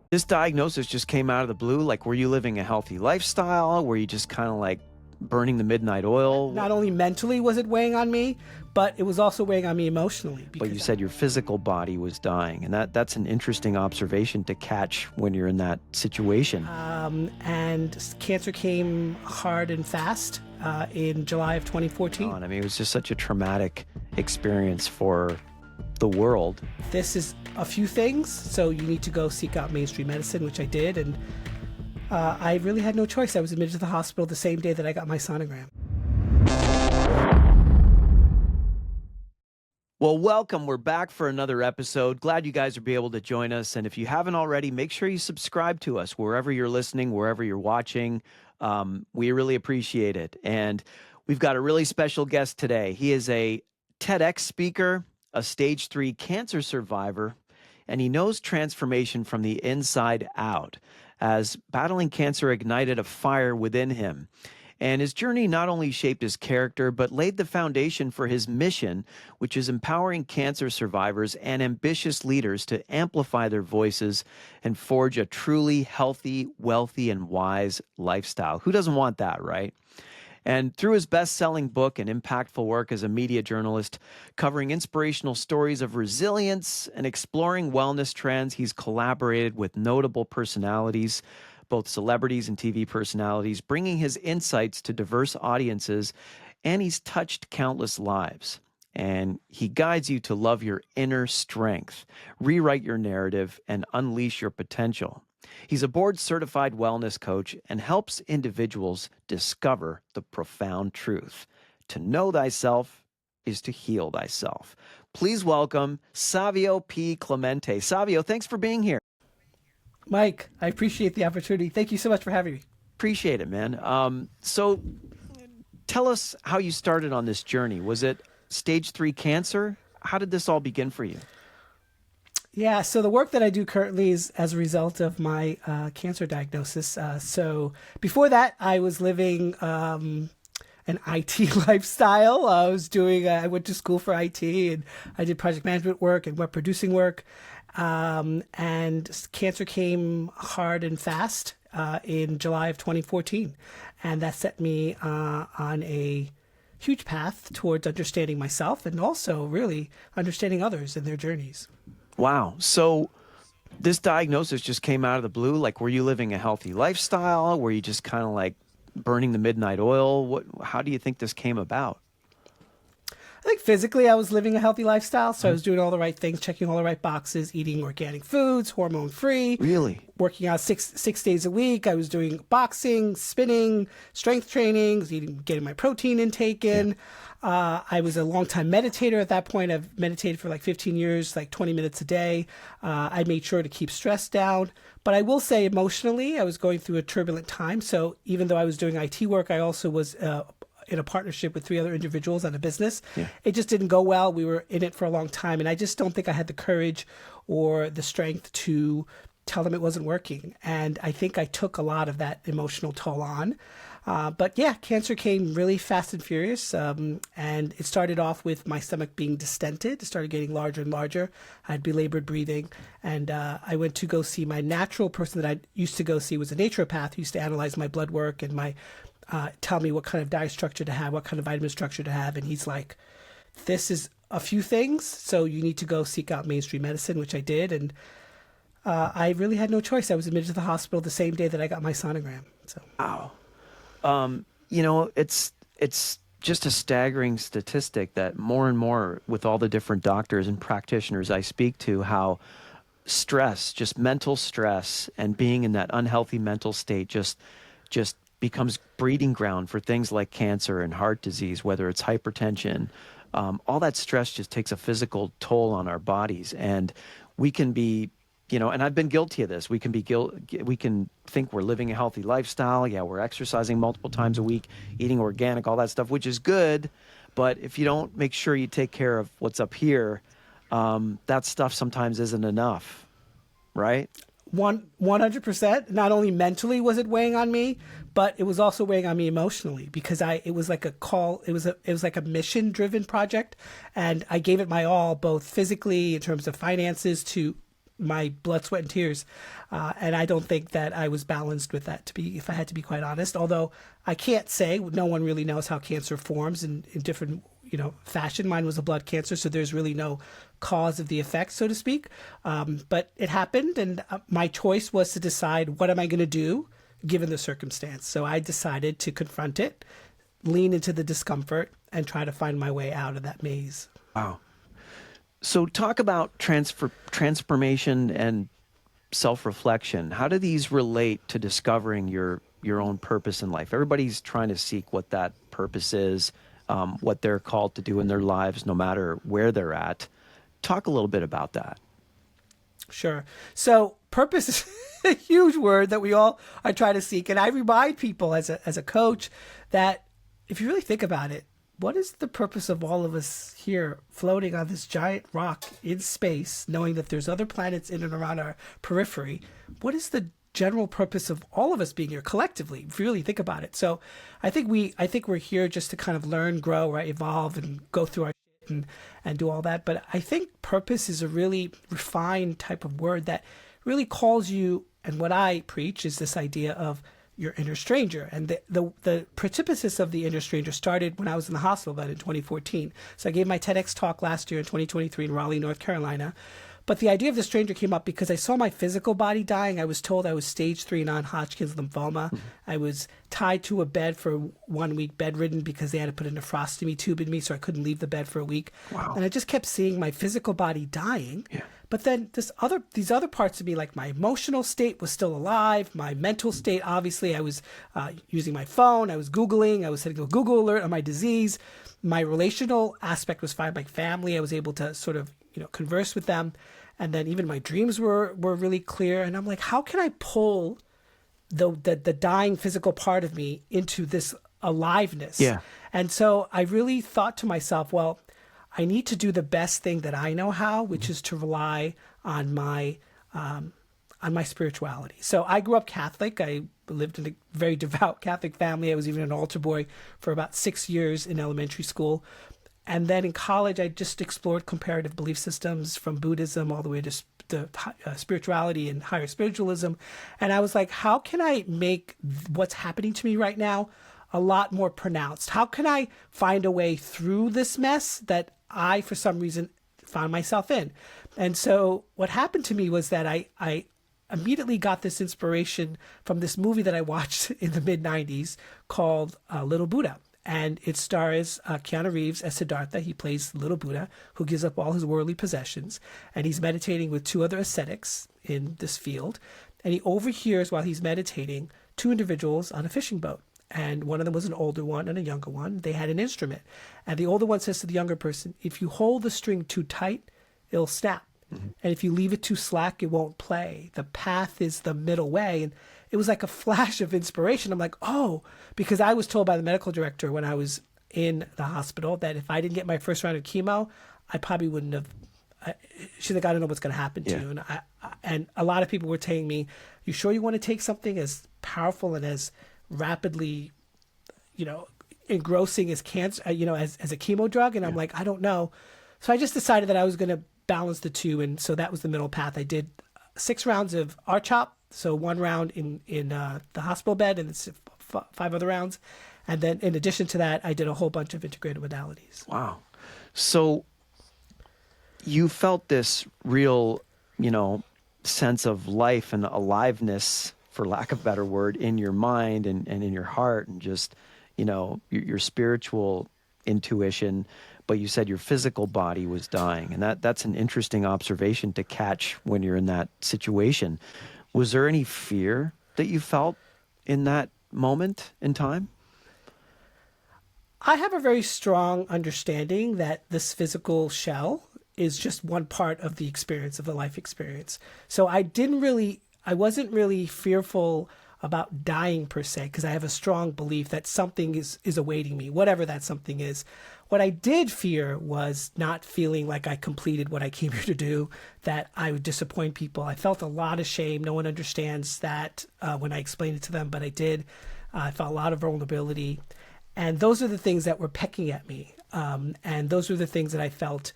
This diagnosis just came out of the blue. Like, were you living a healthy lifestyle? Were you just kind of like burning the midnight oil? Not only mentally was it weighing on me, but it was also weighing on me emotionally. But you said your physical body was dying, and that's an interesting observation to catch when you're in that situation. And cancer came hard and fast in July of 2014. I mean, it was just such a traumatic experience for the world. This is a few things, so you need to go seek out mainstream medicine, which I did, and I really had no choice. I was admitted to the hospital the same day that I got my sonogram. Well, welcome. We're back for another episode. Glad you guys will be able to join us. And if you haven't already, make sure you subscribe to us wherever you're listening, wherever you're watching. We really appreciate it. And we've got a really special guest today. He is a TEDx speaker, a stage 3 cancer survivor, and he knows transformation from the inside out, as battling cancer ignited a fire within him. And his journey not only shaped his character, but laid the foundation for his mission, which is empowering cancer survivors and ambitious leaders to amplify their voices and forge a truly healthy, wealthy, and wise lifestyle. Who doesn't want that, right? And through his best-selling book and impactful work as a media journalist, covering inspirational stories of resilience and exploring wellness trends, he's collaborated with notable personalities, both celebrities and TV personalities, bringing his insights to diverse audiences, and he's touched countless lives. And he guides you to love your inner strength, rewrite your narrative, and unleash your potential. He's a board-certified wellness coach and helps individuals discover the profound truth. To know thyself is to heal thyself. Please welcome Savio P. Clemente. Savio, thanks for being here. Mike, I appreciate the opportunity. Thank you so much for having me. Appreciate it, man. So tell us how you started on this journey. Was it stage 3 cancer? How did this all begin for you? Yeah, so the work that I do currently is as a result of my cancer diagnosis. So before that, I was living an IT lifestyle. I went to school for IT, and I did project management work and web producing work. And cancer came hard and fast in July of 2014. And that set me on a huge path towards understanding myself and also really understanding others and their journeys. Wow. So this diagnosis just came out of the blue. Like, were you living a healthy lifestyle? Were you just kind of like burning the midnight oil? How do you think this came about? I think physically I was living a healthy lifestyle. So I was doing all the right things, checking all the right boxes, eating organic foods, hormone free. Really? Working out six days a week. I was doing boxing, spinning, strength training, getting my protein intake in. I was a long-time meditator at that point. I've meditated for like 15 years, like 20 minutes a day. I made sure to keep stress down. But I will say emotionally, I was going through a turbulent time. So even though I was doing IT work, I also was in a partnership with 3 other individuals on a business. Yeah. It just didn't go well. We were in it for a long time. And I just don't think I had the courage or the strength to tell them it wasn't working. And I think I took a lot of that emotional toll on. But yeah, cancer came really fast and furious. And it started off with my stomach being distended. It started getting larger and larger. I had belabored breathing. And I went to go see my natural person that I used to go see was a naturopath who used to analyze my blood work and tell me what kind of diet structure to have, what kind of vitamin structure to have. And he's like, this is a few things, so you need to go seek out mainstream medicine, which I did. And I really had no choice. I was admitted to the hospital the same day that I got my sonogram. So. Wow. It's just a staggering statistic that more and more with all the different doctors and practitioners I speak to, how stress, just mental stress and being in that unhealthy mental state just becomes breeding ground for things like cancer and heart disease, whether it's hypertension. All that stress just takes a physical toll on our bodies, and we can be, and I've been guilty of this. We can think we're living a healthy lifestyle. Yeah, we're exercising multiple times a week, eating organic, all that stuff, which is good. But if you don't make sure you take care of what's up here, that stuff sometimes isn't enough, right? 100%. Not only mentally was it weighing on me, but it was also weighing on me emotionally, because it was like a mission driven project, and I gave it my all, both physically in terms of finances to my blood, sweat, and tears. And I don't think that I was balanced with that, if I had to be quite honest. Although I can't say, no one really knows how cancer forms in different, fashion. Mine was a blood cancer, so there's really no cause of the effect, so to speak. But it happened, and my choice was to decide, what am I going to do given the circumstance? So I decided to confront it, lean into the discomfort, and try to find my way out of that maze. Wow. So talk about transformation and self-reflection. How do these relate to discovering your own purpose in life? Everybody's trying to seek what that purpose is, what they're called to do in their lives, no matter where they're at. Talk a little bit about that. Sure. So purpose is a huge word that we all are trying to seek. And I remind people as a coach that if you really think about it, what is the purpose of all of us here floating on this giant rock in space, knowing that there's other planets in and around our periphery? What is the general purpose of all of us being here collectively, if you really think about it? So I think we're here just to kind of learn, grow, right, evolve, and go through our shit and do all that. But I think purpose is a really refined type of word that really calls you, and what I preach is this idea of your inner stranger. And the precipice of the inner stranger started when I was in the hospital bed in 2014. So I gave my TEDx talk last year in 2023 in Raleigh, North Carolina. But the idea of the stranger came up because I saw my physical body dying. I was told I was stage 3 non-Hodgkin's lymphoma. Mm-hmm. I was tied to a bed for 1 week, bedridden, because they had to put a nephrostomy tube in me, so I couldn't leave the bed for a week. Wow. And I just kept seeing my physical body dying. Yeah. But then these other parts of me, like my emotional state was still alive. My mental state, obviously, I was using my phone. I was Googling. I was setting a Google alert on my disease. My relational aspect was fine. My family, I was able to sort of, converse with them. And then even my dreams were really clear. And I'm like, how can I pull the dying physical part of me into this aliveness? Yeah. And so I really thought to myself, well, I need to do the best thing that I know how, which is to rely on my spirituality. So I grew up Catholic. I lived in a very devout Catholic family. I was even an altar boy for about 6 years in elementary school. And then in college, I just explored comparative belief systems from Buddhism all the way to spirituality and higher spiritualism. And I was like, how can I make what's happening to me right now a lot more pronounced? How can I find a way through this mess that I, for some reason, found myself in? And so what happened to me was that I immediately got this inspiration from this movie that I watched in the mid-90s called Little Buddha. And it stars Keanu Reeves as Siddhartha. He plays Little Buddha, who gives up all his worldly possessions. And he's meditating with 2 other ascetics in this field. And he overhears, while he's meditating, 2 individuals on a fishing boat. And one of them was an older one and a younger one. They had an instrument. And the older one says to the younger person, if you hold the string too tight, it'll snap. Mm-hmm. And if you leave it too slack, it won't play. The path is the middle way. And it was like a flash of inspiration. I'm like, oh, because I was told by the medical director when I was in the hospital that if I didn't get my first round of chemo, I probably wouldn't have. She's like, I don't know what's going to happen to you. And a lot of people were telling me, you sure you want to take something as powerful and as rapidly, engrossing as cancer, as a chemo drug? And I'm like, I don't know. So I just decided that I was going to balance the two. And so that was the middle path. I did 6 rounds of RCHOP. So 1 round in the hospital bed and 5 other rounds. And then in addition to that, I did a whole bunch of integrated modalities. Wow. So you felt this real, sense of life and aliveness, for lack of a better word, in your mind and in your heart, and just, your spiritual intuition. But you said your physical body was dying. And that's an interesting observation to catch when you're in that situation. Was there any fear that you felt in that moment in time? I have a very strong understanding that this physical shell is just one part of the experience, of the life experience. So I wasn't really fearful about dying per se, because I have a strong belief that something is awaiting me, whatever that something is. What I did fear was not feeling like I completed what I came here to do, that I would disappoint people. I felt a lot of shame. No one understands that when I explained it to them, but I did. I felt a lot of vulnerability. And those are the things that were pecking at me. And those were the things that I felt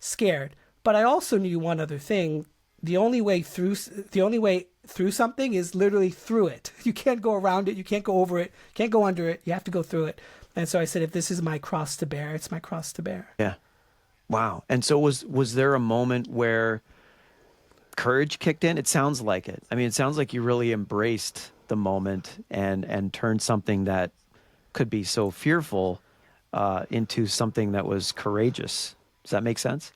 scared. But I also knew one other thing, the only way through something is literally through it. You can't go around it. You can't go over it. You can't go under it. You have to go through it. And so I said, if this is my cross to bear, it's my cross to bear. Yeah. Wow. And so was there a moment where courage kicked in? It sounds like it. I mean, it sounds like you really embraced the moment and turned something that could be so fearful into something that was courageous. Does that make sense?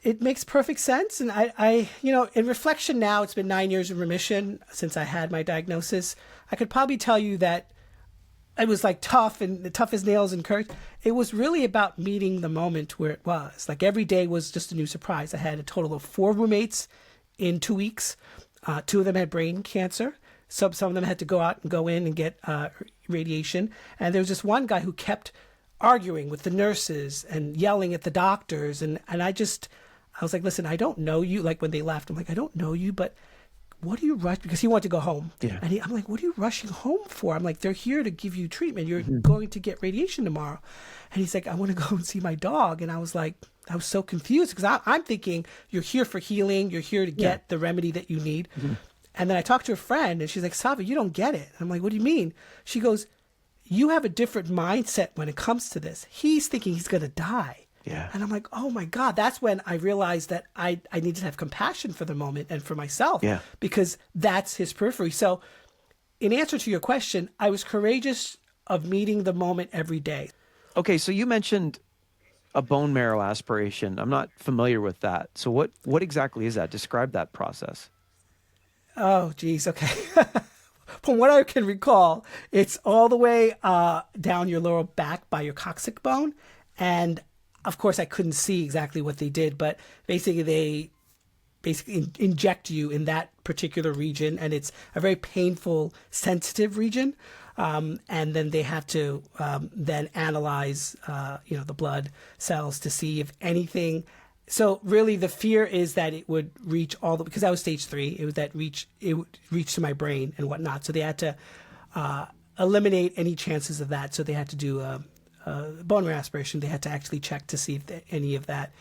It makes perfect sense. And I, in reflection now, it's been 9 years in remission since I had my diagnosis. I could probably tell you that it was like tough and tough as nails and courage. It was really about meeting the moment where it was. Like every day was just a new surprise. I had a total of 4 roommates in 2 weeks. 2 of them had brain cancer. Some of them had to go out and go in and get radiation. And there was just one guy who kept arguing with the nurses and yelling at the doctors. And I was like, listen, I don't know you. Like when they left, I'm like, I don't know you, but what are you rushing? Because he wanted to go home. Yeah. And I'm like, what are you rushing home for? I'm like, they're here to give you treatment. You're going to get radiation tomorrow. And he's like, I want to go and see my dog. And I was like, I was so confused because I'm thinking you're here for healing. You're here to get the remedy that you need. And then I talked to a friend and she's like, Savio, you don't get it. I'm like, what do you mean? She goes, you have a different mindset when it comes to this. He's thinking he's going to die. Yeah. And I'm like, oh my God, that's when I realized that I needed to have compassion for the moment and for myself. Yeah. Because that's his periphery. So in answer to your question, I was courageous of meeting the moment every day. Okay, so you mentioned a bone marrow aspiration. I'm not familiar with that. So what exactly is that? Describe that process. Oh, geez. Okay. From what I can recall, it's all the way down your lower back by your coccyx bone. And of course, I couldn't see exactly what they did, but basically they inject you in that particular region, and it's a very painful, sensitive region. And then they have to then analyze, the blood cells to see if anything. So really, the fear is that it would reach because I was stage 3. It would reach to my brain and whatnot. So they had to eliminate any chances of that. So they had to do bone marrow aspiration. They had to actually check to see if any of that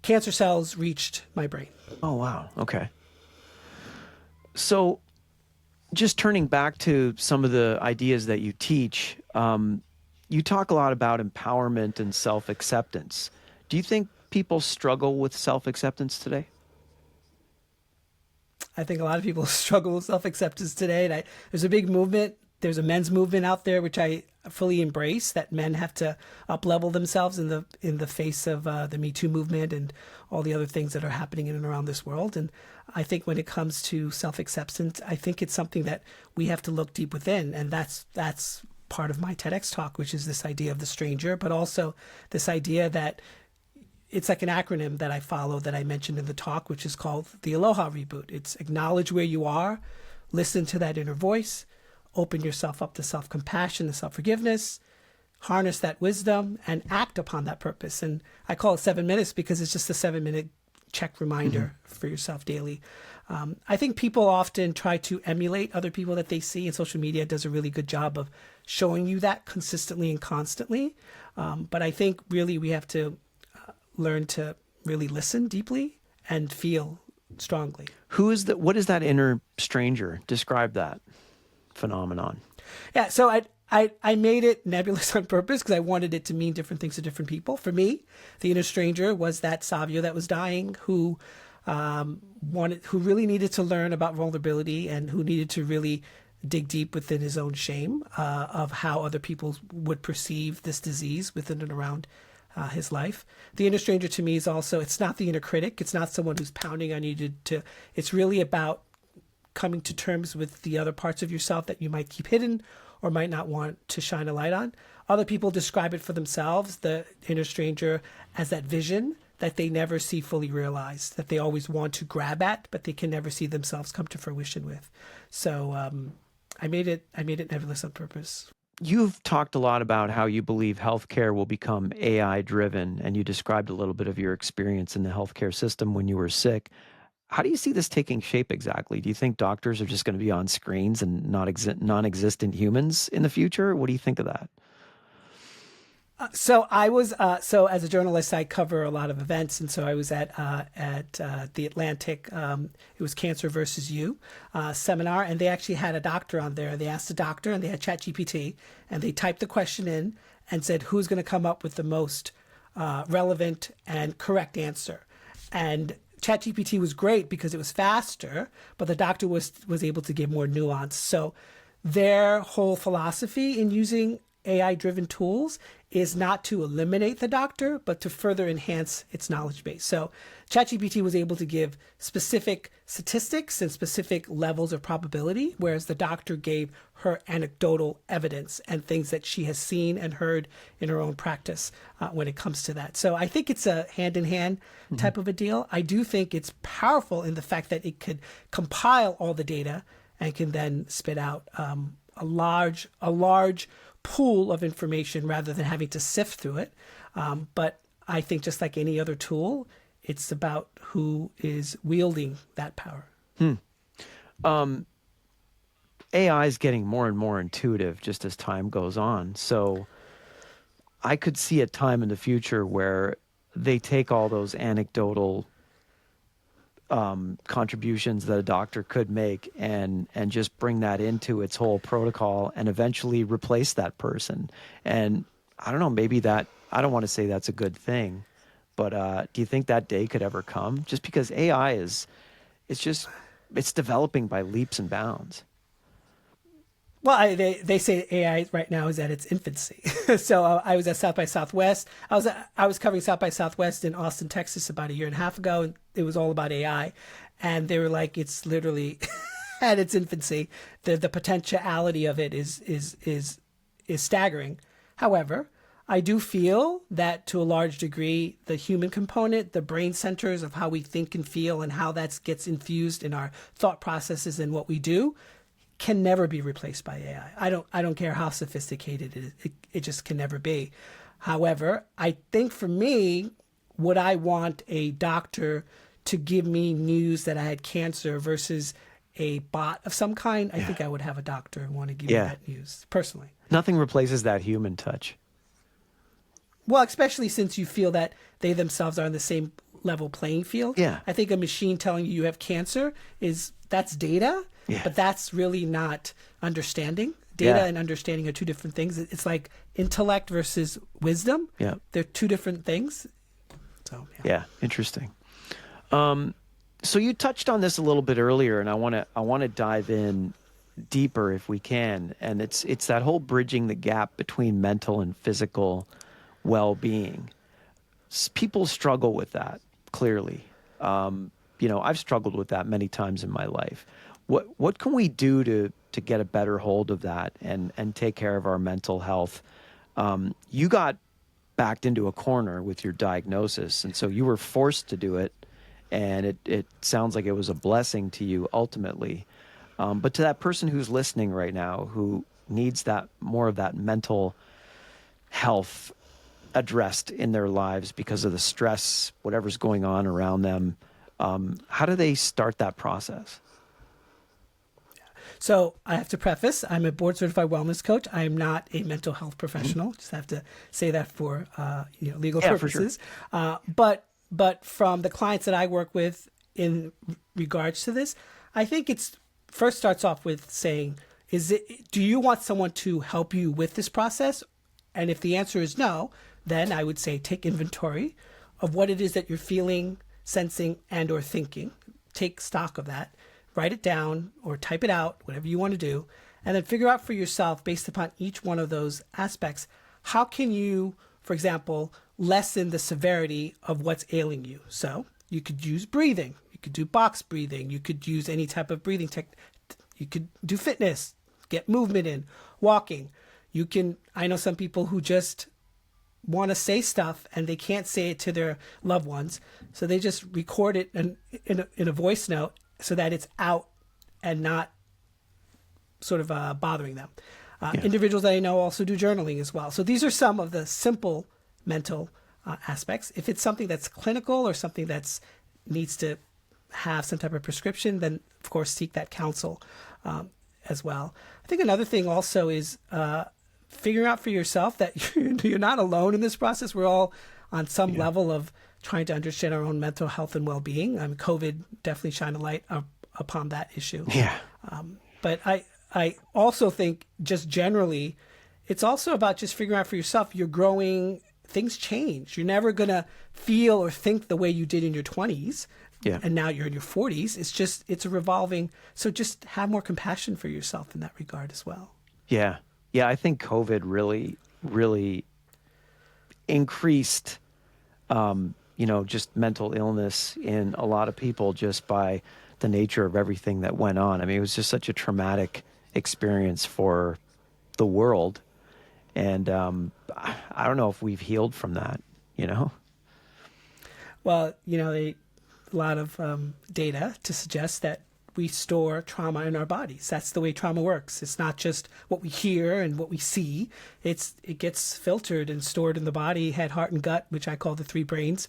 cancer cells reached my brain. Oh, wow. Okay. So just turning back to some of the ideas that you teach, you talk a lot about empowerment and self-acceptance. Do you think people struggle with self-acceptance today? I think a lot of people struggle with self-acceptance today. And there's a big movement. There's a men's movement out there, which I fully embrace, that men have to up-level themselves in the face of the Me Too movement and all the other things that are happening in and around this world. And I think when it comes to self-acceptance, I think it's something that we have to look deep within. And that's part of my TEDx talk, which is this idea of the stranger, but also this idea that it's like an acronym that I follow that I mentioned in the talk, which is called the Aloha Reboot. It's acknowledge where you are, listen to that inner voice, open yourself up to self-compassion and self-forgiveness, harness that wisdom, and act upon that purpose. And I call it 7 minutes because it's just a 7-minute check reminder for yourself daily. I think people often try to emulate other people that they see, and social media does a really good job of showing you that consistently and constantly. But I think really we have to learn to really listen deeply and feel strongly. What is that inner stranger? Describe that phenomenon. Yeah, so I made it nebulous on purpose because I wanted it to mean different things to different people. For me, the inner stranger was that Savio that was dying, who really needed to learn about vulnerability and who needed to really dig deep within his own shame of how other people would perceive this disease within and around his life. The inner stranger to me is also, it's not the inner critic. It's not someone who's pounding on you it's really about coming to terms with the other parts of yourself that you might keep hidden or might not want to shine a light on. Other people describe it for themselves, the inner stranger, as that vision that they never see fully realized, that they always want to grab at, but they can never see themselves come to fruition with. So I made it nebulous on purpose. You've talked a lot about how you believe healthcare will become AI driven, and you described a little bit of your experience in the healthcare system when you were sick. How do you see this taking shape exactly? Do you think doctors are just going to be on screens and non-existent humans in the future? What do you think of that? So I was so as a journalist, I cover a lot of events, and so I was at the Atlantic. It was Cancer versus You seminar, and they actually had a doctor on there. They asked the doctor, and they had ChatGPT, and they typed the question in and said, "Who's going to come up with the most relevant and correct answer?" And ChatGPT was great because it was faster, but the doctor was able to give more nuance. So their whole philosophy in using AI-driven tools is not to eliminate the doctor, but to further enhance its knowledge base. So ChatGPT was able to give specific statistics and specific levels of probability, whereas the doctor gave her anecdotal evidence and things that she has seen and heard in her own practice when it comes to that. So I think it's a hand-in-hand type of a deal. I do think it's powerful in the fact that it could compile all the data and can then spit out a large pool of information rather than having to sift through it. But I think just like any other tool, it's about who is wielding that power. AI is getting more and more intuitive just as time goes on. So I could see a time in the future where they take all those anecdotal contributions that a doctor could make and just bring that into its whole protocol and eventually replace that person. And I don't know, maybe that, I don't want to say that's a good thing, but do you think that day could ever come? Just because AI it's developing by leaps and bounds. Well, they say AI right now is at its infancy. So I was at South by Southwest. I was covering South by Southwest in Austin, Texas, about a year and a half ago, and it was all about AI. And they were like, it's literally at its infancy. The potentiality of it is staggering. However, I do feel that to a large degree, the human component, the brain centers of how we think and feel, and how that gets infused in our thought processes and what we do, can never be replaced by AI. I don't care how sophisticated it is. It just can never be. However, I think for me, would I want a doctor to give me news that I had cancer versus a bot of some kind? I think I would have a doctor want to give me that news personally. Nothing replaces that human touch. Well, especially since you feel that they themselves are on the same level playing field. Yeah. I think a machine telling you have cancer that's data. Yeah. But that's really not understanding. Data and understanding are two different things. It's like intellect versus wisdom. Yeah. They're two different things. So yeah, interesting. So you touched on this a little bit earlier, and I want to dive in deeper if we can. And it's that whole bridging the gap between mental and physical well-being. People struggle with that, clearly. I've struggled with that many times in my life. What can we do to get a better hold of that and take care of our mental health? You got backed into a corner with your diagnosis, and so you were forced to do it, and it sounds like it was a blessing to you ultimately. But to that person who's listening right now who needs that more of that mental health addressed in their lives because of the stress, whatever's going on around them, how do they start that process? So I have to preface, I'm a board certified wellness coach. I am not a mental health professional. Just have to say that for legal purposes. For sure. But from the clients that I work with in regards to this, I think it's first starts off with saying, do you want someone to help you with this process? And if the answer is no, then I would say take inventory of what it is that you're feeling, sensing, and or thinking. Take stock of that. Write it down or type it out, whatever you want to do, and then figure out for yourself, based upon each one of those aspects, how can you, for example, lessen the severity of what's ailing you? So you could use breathing. You could do box breathing. You could use any type of breathing technique. You could do fitness, get movement in, walking. I know some people who just want to say stuff and they can't say it to their loved ones. So they just record it in a voice note so that it's out and not sort of bothering them. Individuals that I know also do journaling as well. So these are some of the simple mental aspects. If it's something that's clinical or something that's needs to have some type of prescription, then of course seek that counsel as well. I think another thing also is figuring out for yourself that you're not alone in this process. We're all on some level of trying to understand our own mental health and well-being. COVID definitely shined a light upon that issue. Yeah. But I also think just generally, it's also about just figuring out for yourself, you're growing, things change. You're never going to feel or think the way you did in your 20s. Yeah. And now you're in your 40s. It's a revolving. So just have more compassion for yourself in that regard as well. Yeah. Yeah. I think COVID really, really increased, just mental illness in a lot of people just by the nature of everything that went on. I mean, it was just such a traumatic experience for the world. And I don't know if we've healed from that, Well, a lot of data to suggest that we store trauma in our bodies. That's the way trauma works. It's not just what we hear and what we see. It gets filtered and stored in the body, head, heart, and gut, which I call the three brains.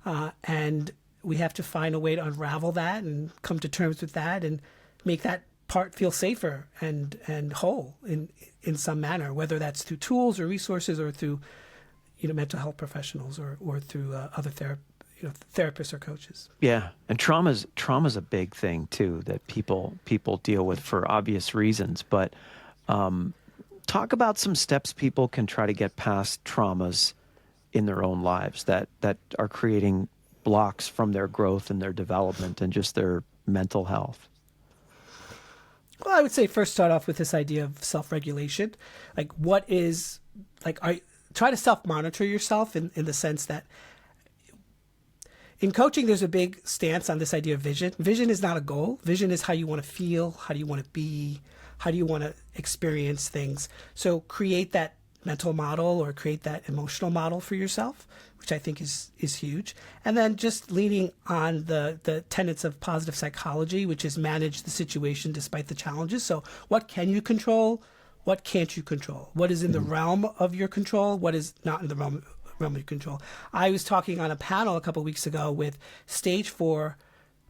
And we have to find a way to unravel that and come to terms with that and make that part feel safer and whole in some manner, whether that's through tools or resources or through mental health professionals or through other therapists or coaches. Yeah, and trauma's a big thing too that people deal with for obvious reasons. But talk about some steps people can try to get past traumas in their own lives that are creating blocks from their growth and their development and just their mental health. Well, I would say first start off with this idea of self-regulation. Try to self-monitor yourself in the sense that in coaching, there's a big stance on this idea of vision. Vision is not a goal. Vision is how you want to feel, how do you want to be, how do you want to experience things. So create that mental model or create that emotional model for yourself, which I think is huge. And then just leaning on the tenets of positive psychology, which is manage the situation despite the challenges. So what can you control? What can't you control? What is in the realm of your control? What is not in the realm of your control? I was talking on a panel a couple of weeks ago with stage 4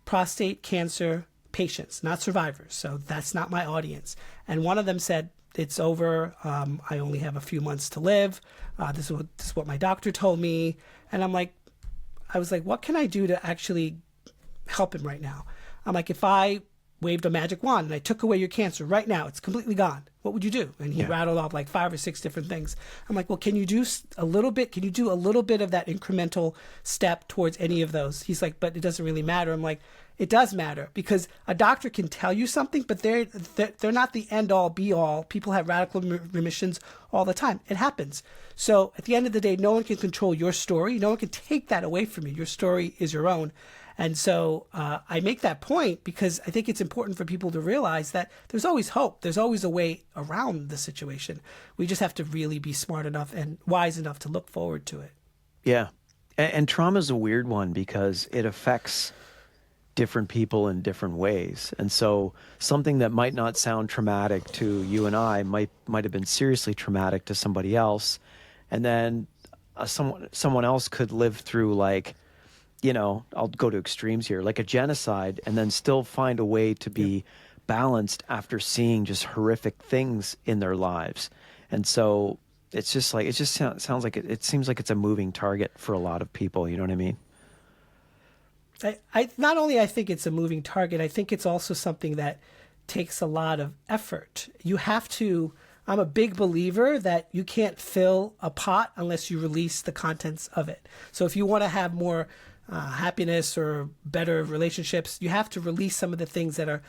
prostate cancer patients, not survivors. So that's not my audience. And one of them said, it's over. I only have a few months to live. This is what my doctor told me. And I was like, what can I do to actually help him right now? I'm like, if I waved a magic wand and I took away your cancer right now, it's completely gone, what would you do? And he rattled off like 5 or 6 different things. I'm like, well, can you do a little bit? Can you do a little bit of that incremental step towards any of those? He's like, but it doesn't really matter. I'm like, it does matter, because a doctor can tell you something, but they're not the end all be all. People have radical remissions all the time. It happens. So at the end of the day, no one can control your story. No one can take that away from you. Your story is your own. And so I make that point because I think it's important for people to realize that there's always hope. There's always a way around the situation. We just have to really be smart enough and wise enough to look forward to it. Yeah. And trauma is a weird one because it affects different people in different ways. And so something that might not sound traumatic to you and I might have been seriously traumatic to somebody else. And then someone else could live through I'll go to extremes here, like a genocide, and then still find a way to be balanced after seeing just horrific things in their lives. And so it's just like, sounds like it seems like it's a moving target for a lot of people. You know what I mean? I not only I think it's a moving target, I think it's also something that takes a lot of effort. You have to, I'm a big believer that you can't fill a pot unless you release the contents of it. So if you want to have more happiness or better relationships, you have to release some of the things that are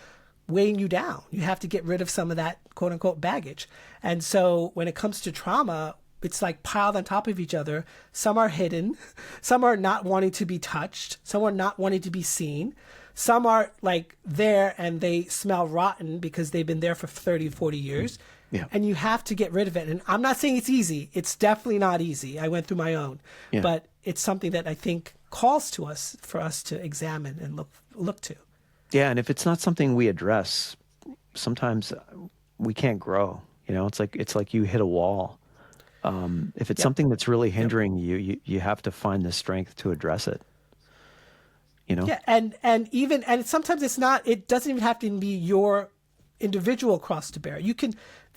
weighing you down. You have to get rid of some of that quote unquote baggage. And so when it comes to trauma, it's like piled on top of each other. Some are hidden. Some are not wanting to be touched. Some are not wanting to be seen. Some are like there and they smell rotten because they've been there for 30, 40 years. Yeah. And you have to get rid of it. And I'm not saying it's easy. It's definitely not easy. I went through my own. Yeah. But it's something that I think calls to us for us to examine and look to. Yeah, and if it's not something we address, sometimes we can't grow. It's like you hit a wall. If it's something that's really hindering you have to find the strength to address it. Yeah, and sometimes it doesn't even have to be your individual cross to bear.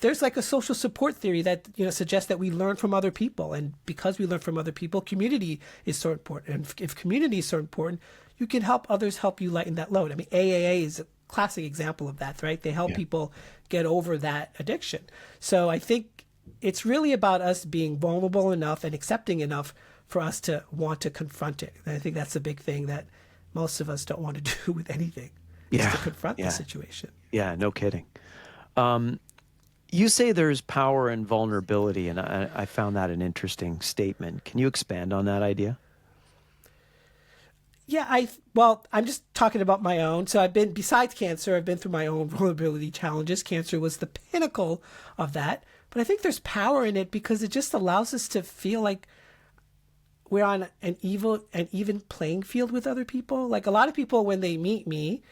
There's like a social support theory that, suggests that we learn from other people. And because we learn from other people, community is so important. And if community is so important, you can help others help you lighten that load. I mean, AAA is a classic example of that, right? They help people get over that addiction. So I think it's really about us being vulnerable enough and accepting enough for us to want to confront it. And I think that's the big thing that most of us don't want to do with anything, is to confront the situation. Yeah, no kidding. You say there's power in vulnerability, and I found that an interesting statement. Can you expand on that idea? Yeah, I'm just talking about my own. So besides cancer, I've been through my own vulnerability challenges. Cancer was the pinnacle of that. But I think there's power in it because it just allows us to feel like we're on an even playing field with other people. Like a lot of people, when they meet me,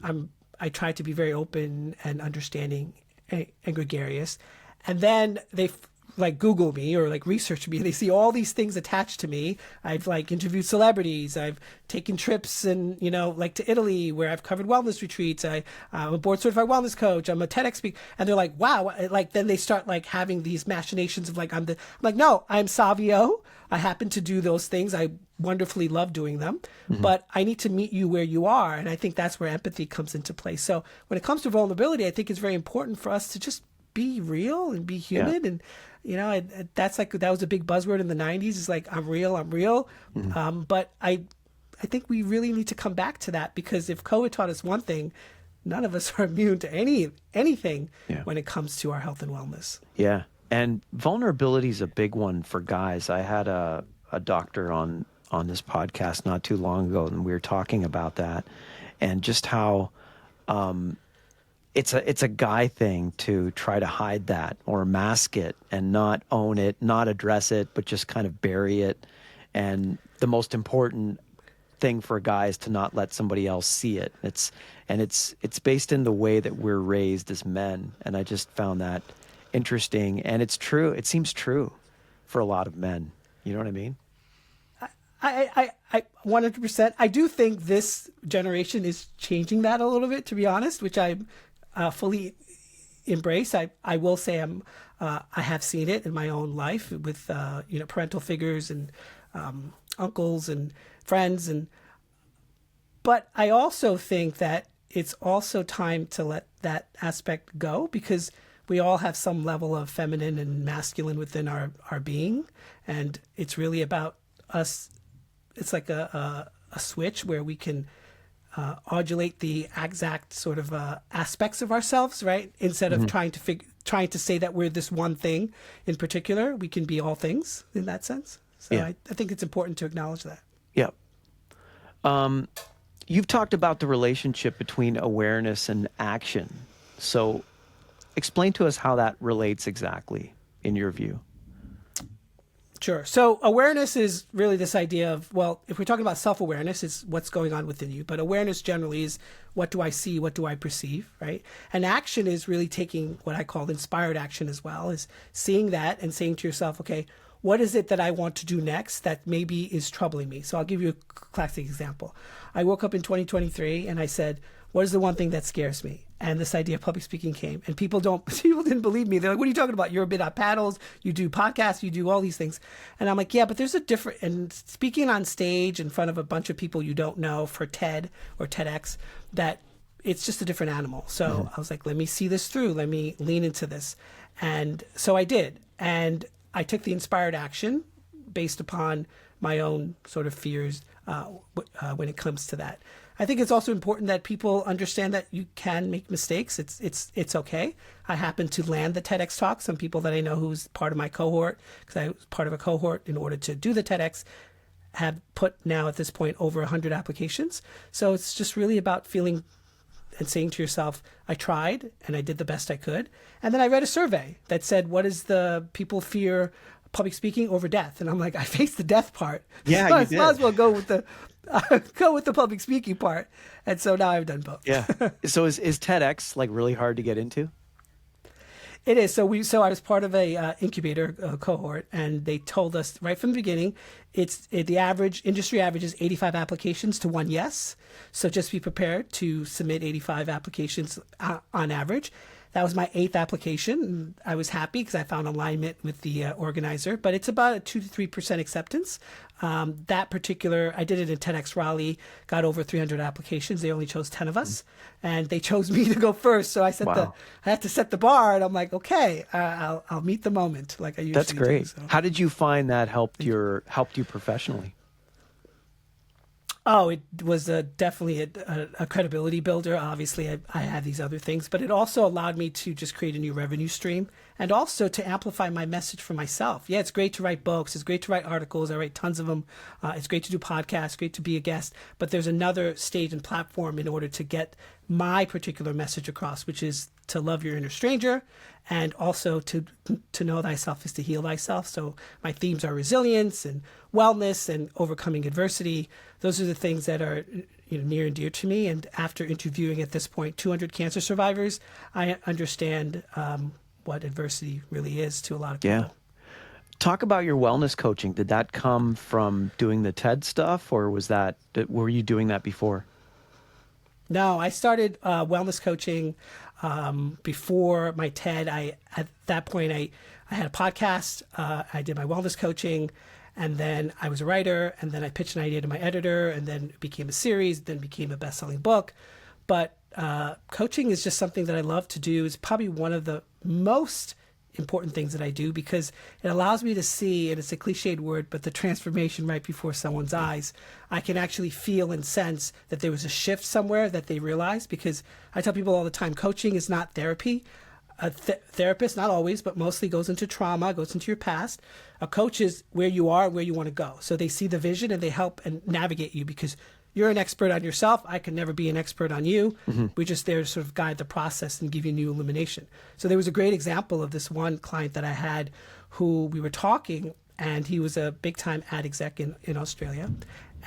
I try to be very open and understanding and gregarious. And then they like Google me or like research me. They see all these things attached to me. I've like interviewed celebrities. I've taken trips and, like to Italy where I've covered wellness retreats. I'm a board certified wellness coach. I'm a TEDx speaker. And they're like, wow. Like then they start like having these machinations of like, I'm like, no, I'm Savio. I happen to do those things. I wonderfully love doing them, but I need to meet you where you are. And I think that's where empathy comes into play. So when it comes to vulnerability, I think it's very important for us to just be real and be human. And, that was a big buzzword in the 90s. It's like, I'm real. But I think we really need to come back to that, because if COVID taught us one thing, none of us are immune to anything when it comes to our health and wellness. Yeah. And vulnerability is a big one for guys. I had a doctor on this podcast not too long ago, and we were talking about that and just how it's a guy thing to try to hide that or mask it and not own it, not address it, but just kind of bury it. And the most important thing for a guy is to not let somebody else see it. It's based in the way that we're raised as men. And I just found that interesting. And it's true. It seems true for a lot of men. You know what I mean? I 100%. I do think this generation is changing that a little bit, to be honest, which I fully embrace. I will say I have seen it in my own life with parental figures and uncles and friends, but I also think that it's also time to let that aspect go, because we all have some level of feminine and masculine within our being, and it's really about us. It's like a switch where we can modulate the exact sort of aspects of ourselves, right? Instead of trying to say that we're this one thing in particular, we can be all things in that sense. So I think it's important to acknowledge that. Yeah. You've talked about the relationship between awareness and action. So explain to us how that relates exactly in your view. Sure. So awareness is really this idea of, well, if we're talking about self-awareness, it's what's going on within you. But awareness generally is, what do I see? What do I perceive? Right. And action is really taking what I call inspired action as well, is seeing that and saying to yourself, okay, what is it that I want to do next that maybe is troubling me? So I'll give you a classic example. I woke up in 2023 and I said, what is the one thing that scares me? And this idea of public speaking came, and people didn't believe me. They're like, what are you talking about? You're a bit on paddles, you do podcasts, you do all these things. And I'm like, yeah, but there's a different, and speaking on stage in front of a bunch of people you don't know for TED or TEDx, that it's just a different animal. So I was like, let me see this through. Let me lean into this. And so I did. And I took the inspired action based upon my own sort of fears when it comes to that. I think it's also important that people understand that you can make mistakes. It's okay. I happen to land the TEDx talk. Some people that I know who's part of my cohort, because I was part of a cohort in order to do the TEDx, have put now at this point over 100 applications. So it's just really about feeling and saying to yourself, I tried and I did the best I could. And then I read a survey that said, what is the people fear public speaking over death? And I'm like, I faced the death part. Yeah, so you I did. might as well go with the public speaking part. And so now I've done both. Yeah. So is TEDx like really hard to get into? It is. So I was part of a incubator cohort, and they told us right from the beginning, the industry average is 85 applications to one yes. So just be prepared to submit 85 applications on average. That was my 8th application. I was happy because I found alignment with the organizer, but it's about a 2 to 3% acceptance. That particular, I did it in TEDx Raleigh, got over 300 applications. They only chose 10 of us, and they chose me to go first. So I had to set the bar, and I'm like, okay, I'll meet the moment like I usually do. That's great. So. How did you find that helped you professionally? Oh, it was definitely a credibility builder. Obviously, I had these other things, but it also allowed me to just create a new revenue stream and also to amplify my message for myself. Yeah, it's great to write books. It's great to write articles. I write tons of them. It's great to do podcasts, great to be a guest. But there's another stage and platform in order to get my particular message across, which is to love your inner stranger, and also to know thyself is to heal thyself. So my themes are resilience and wellness and overcoming adversity. Those are the things that are near and dear to me. And after interviewing at this point 200 cancer survivors, I understand what adversity really is to a lot of people. Yeah. Talk about your wellness coaching. Did that come from doing the TED stuff, or were you doing that before? No, I started wellness coaching before my TED. At that point, I had a podcast. I did my wellness coaching, and then I was a writer, and then I pitched an idea to my editor, and then it became a series, then became a best-selling book. But coaching is just something that I love to do. It's probably one of the most important things that I do because it allows me to see, and it's a cliched word, but the transformation right before someone's eyes. I can actually feel and sense that there was a shift somewhere that they realized, because I tell people all the time, coaching is not therapy. A therapist, not always, but mostly goes into trauma, goes into your past. A coach is where you are, where you want to go. So they see the vision and they help and navigate you, because you're an expert on yourself. I can never be an expert on you. Mm-hmm. We're just there to sort of guide the process and give you new illumination. So there was a great example of this one client that I had who we were talking, and he was a big time ad exec in Australia.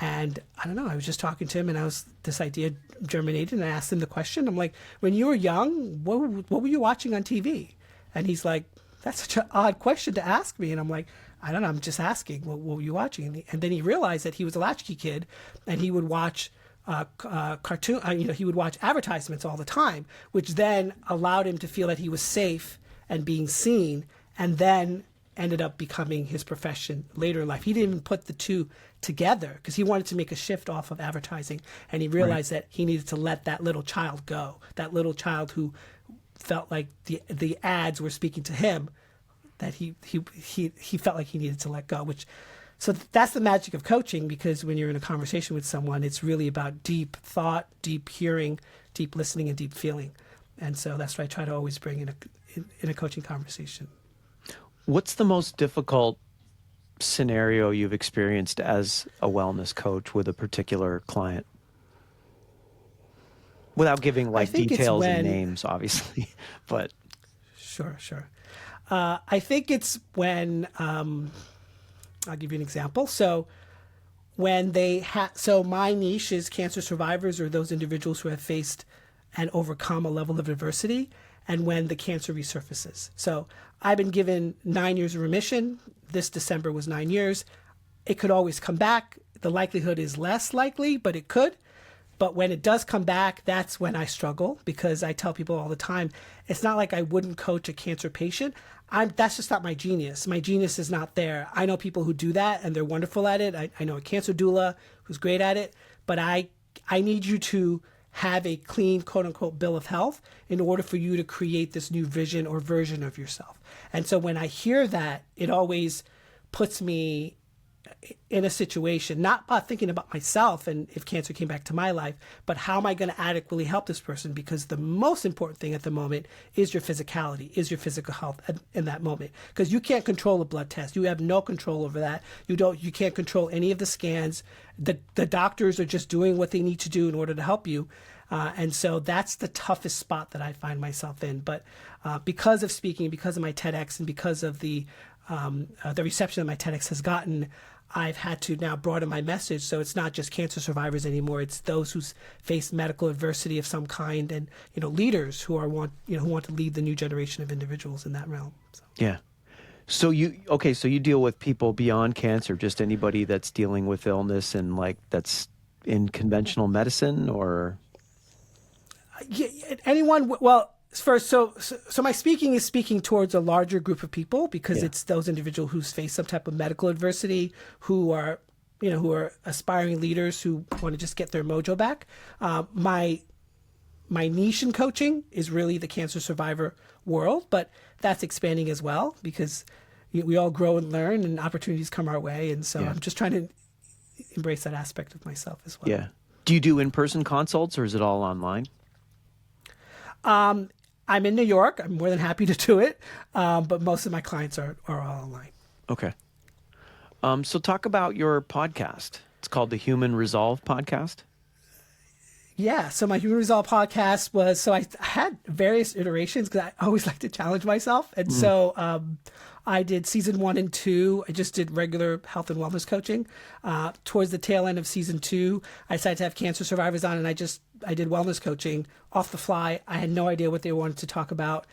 And I don't know, I was just talking to him, and this idea germinated, and I asked him the question. I'm like, when you were young, what were you watching on TV? And he's like, that's such an odd question to ask me. And I'm like, I don't know, I'm just asking, what were you watching? And then he realized that he was a latchkey kid, and he would watch he would watch advertisements all the time, which then allowed him to feel that he was safe and being seen, and then ended up becoming his profession later in life. He didn't even put the two together because he wanted to make a shift off of advertising, and he realized that he needed to let that little child go, that little child who felt like the ads were speaking to him, that he felt like he needed to let go. So that's the magic of coaching, because when you're in a conversation with someone, it's really about deep thought, deep hearing, deep listening, and deep feeling. And so that's what I try to always bring in a coaching conversation. What's the most difficult scenario you've experienced as a wellness coach with a particular client? Without giving details and names, obviously, but. Sure. I think it's when, I'll give you an example. So when so my niche is cancer survivors, or those individuals who have faced and overcome a level of adversity, and when the cancer resurfaces. So I've been given 9 years of remission. This December was 9 years. It could always come back. The likelihood is less likely, but it could. But when it does come back, that's when I struggle, because I tell people all the time, it's not like I wouldn't coach a cancer patient. That's just not my genius. My genius is not there. I know people who do that, and they're wonderful at it. I know a cancer doula who's great at it, but I need you to have a clean, quote unquote, bill of health in order for you to create this new vision or version of yourself. And so when I hear that, it always puts me in a situation, not about thinking about myself and if cancer came back to my life, but how am I going to adequately help this person? Because the most important thing at the moment is your physicality, is your physical health in that moment. Because you can't control a blood test. You have no control over that. You can't control any of the scans. The doctors are just doing what they need to do in order to help you. And so that's the toughest spot that I find myself in. But because of speaking, because of my TEDx, and because of the reception that my TEDx has gotten, I've had to now broaden my message, so it's not just cancer survivors anymore. It's those who's faced medical adversity of some kind, and leaders who want to lead the new generation of individuals in that realm. So. Yeah. So you deal with people beyond cancer, just anybody that's dealing with illness and like that's in conventional medicine, or anyone. Well, first, so my speaking is speaking towards a larger group of people, because it's those individuals who's faced some type of medical adversity, who are aspiring leaders who want to just get their mojo back. My niche in coaching is really the cancer survivor world, but that's expanding as well, because we all grow and learn and opportunities come our way. And so I'm just trying to embrace that aspect of myself as well. Yeah. Do you do in-person consults, or is it all online? I'm in New York. I'm more than happy to do it. But most of my clients are all online. Okay. So talk about your podcast. It's called the Human Resolve Podcast. Yeah. So my Human Resolve podcast was, so I had various iterations because I always like to challenge myself. And so I did season 1 and 2. I just did regular health and wellness coaching. Towards the tail end of season 2, I decided to have cancer survivors on, and I did wellness coaching off the fly. I had no idea what they wanted to talk about,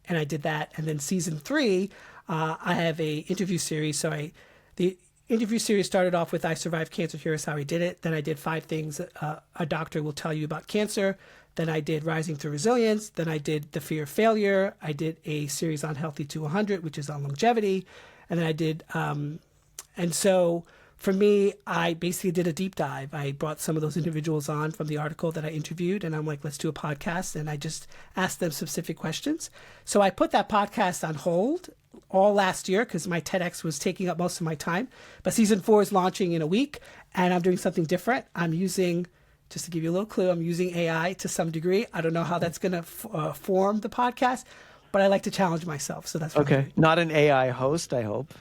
and I did that. And then season 3, I have a interview series. So the interview series started off with I Survived Cancer, Here's How I Did It. Then I did 5 things a doctor will tell you about cancer. Then I did Rising Through Resilience. Then I did The Fear of Failure. I did a series on Healthy to 100, which is on longevity. And then I did, and so for me, I basically did a deep dive. I brought some of those individuals on from the article that I interviewed, and I'm like, let's do a podcast. And I just asked them specific questions. So I put that podcast on hold all last year because my TEDx was taking up most of my time. But season 4 is launching in a week, and I'm doing something different. I'm using, just to give you a little clue, I'm using AI to some degree. I don't know how that's going to form the podcast, but I like to challenge myself. So that's okay. Not an AI host, I hope.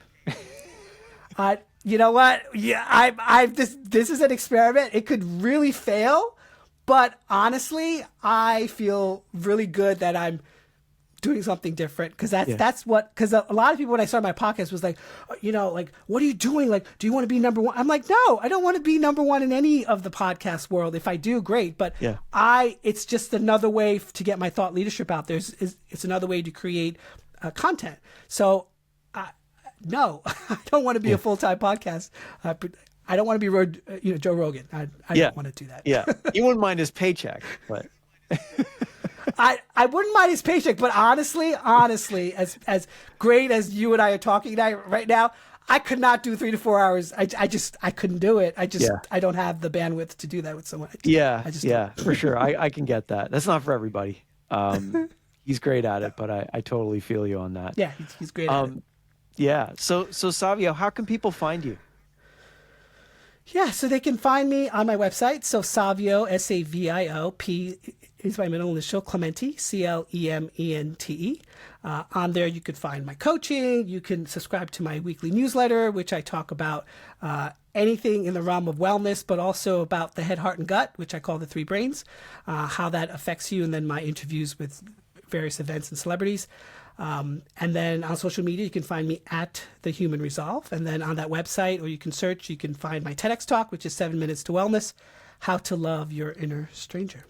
You know what? Yeah, this is an experiment. It could really fail, but honestly, I feel really good that I'm doing something different, because that's what, because a lot of people when I started my podcast was like, like, what are you doing? Like, do you want to be number one? I'm like, no, I don't want to be number one in any of the podcast world. If I do, great. But it's just another way to get my thought leadership out there. It's another way to create content. So no, I don't want to be a full-time podcast. I don't want to be Joe Rogan. I don't want to do that. Yeah. You wouldn't mind his paycheck, but I wouldn't mind his paycheck, but honestly, as great as you and I are talking right now, I could not do 3 to 4 hours. I couldn't do it. I don't have the bandwidth to do that with someone. For sure. I can get that. That's not for everybody. He's great at it, but I totally feel you on that. Yeah, he's great at it. Yeah. So Savio, how can people find you? Yeah, so they can find me on my website. So Savio, Savio P is my middle initial, Clemente, Clemente. On there, you could find my coaching. You can subscribe to my weekly newsletter, which I talk about anything in the realm of wellness, but also about the head, heart, and gut, which I call the 3 brains, how that affects you, and then my interviews with various events and celebrities. And then on social media, you can find me at The Human Resolve. And then on that website, or you can search, you can find my TEDx talk, which is 7 Minutes to Wellness, How to Love Your Inner Stranger.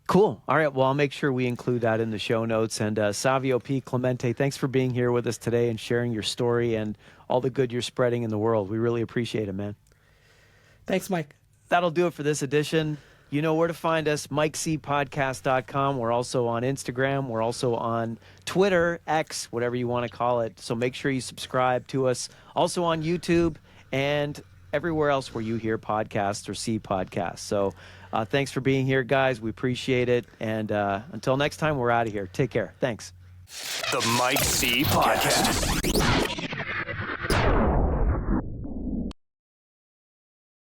Cool. All right. Well, I'll make sure we include that in the show notes. And Savio P. Clemente, thanks for being here with us today and sharing your story and all the good you're spreading in the world. We really appreciate it, man. Thanks, Mike. That'll do it for this edition. You know where to find us, MikeCPodcast.com. We're also on Instagram. We're also on Twitter, X, whatever you want to call it. So make sure you subscribe to us. Also on YouTube and everywhere else where you hear podcasts or see podcasts. So thanks for being here, guys. We appreciate it. And until next time, we're out of here. Take care. Thanks. The Mike C. Podcast.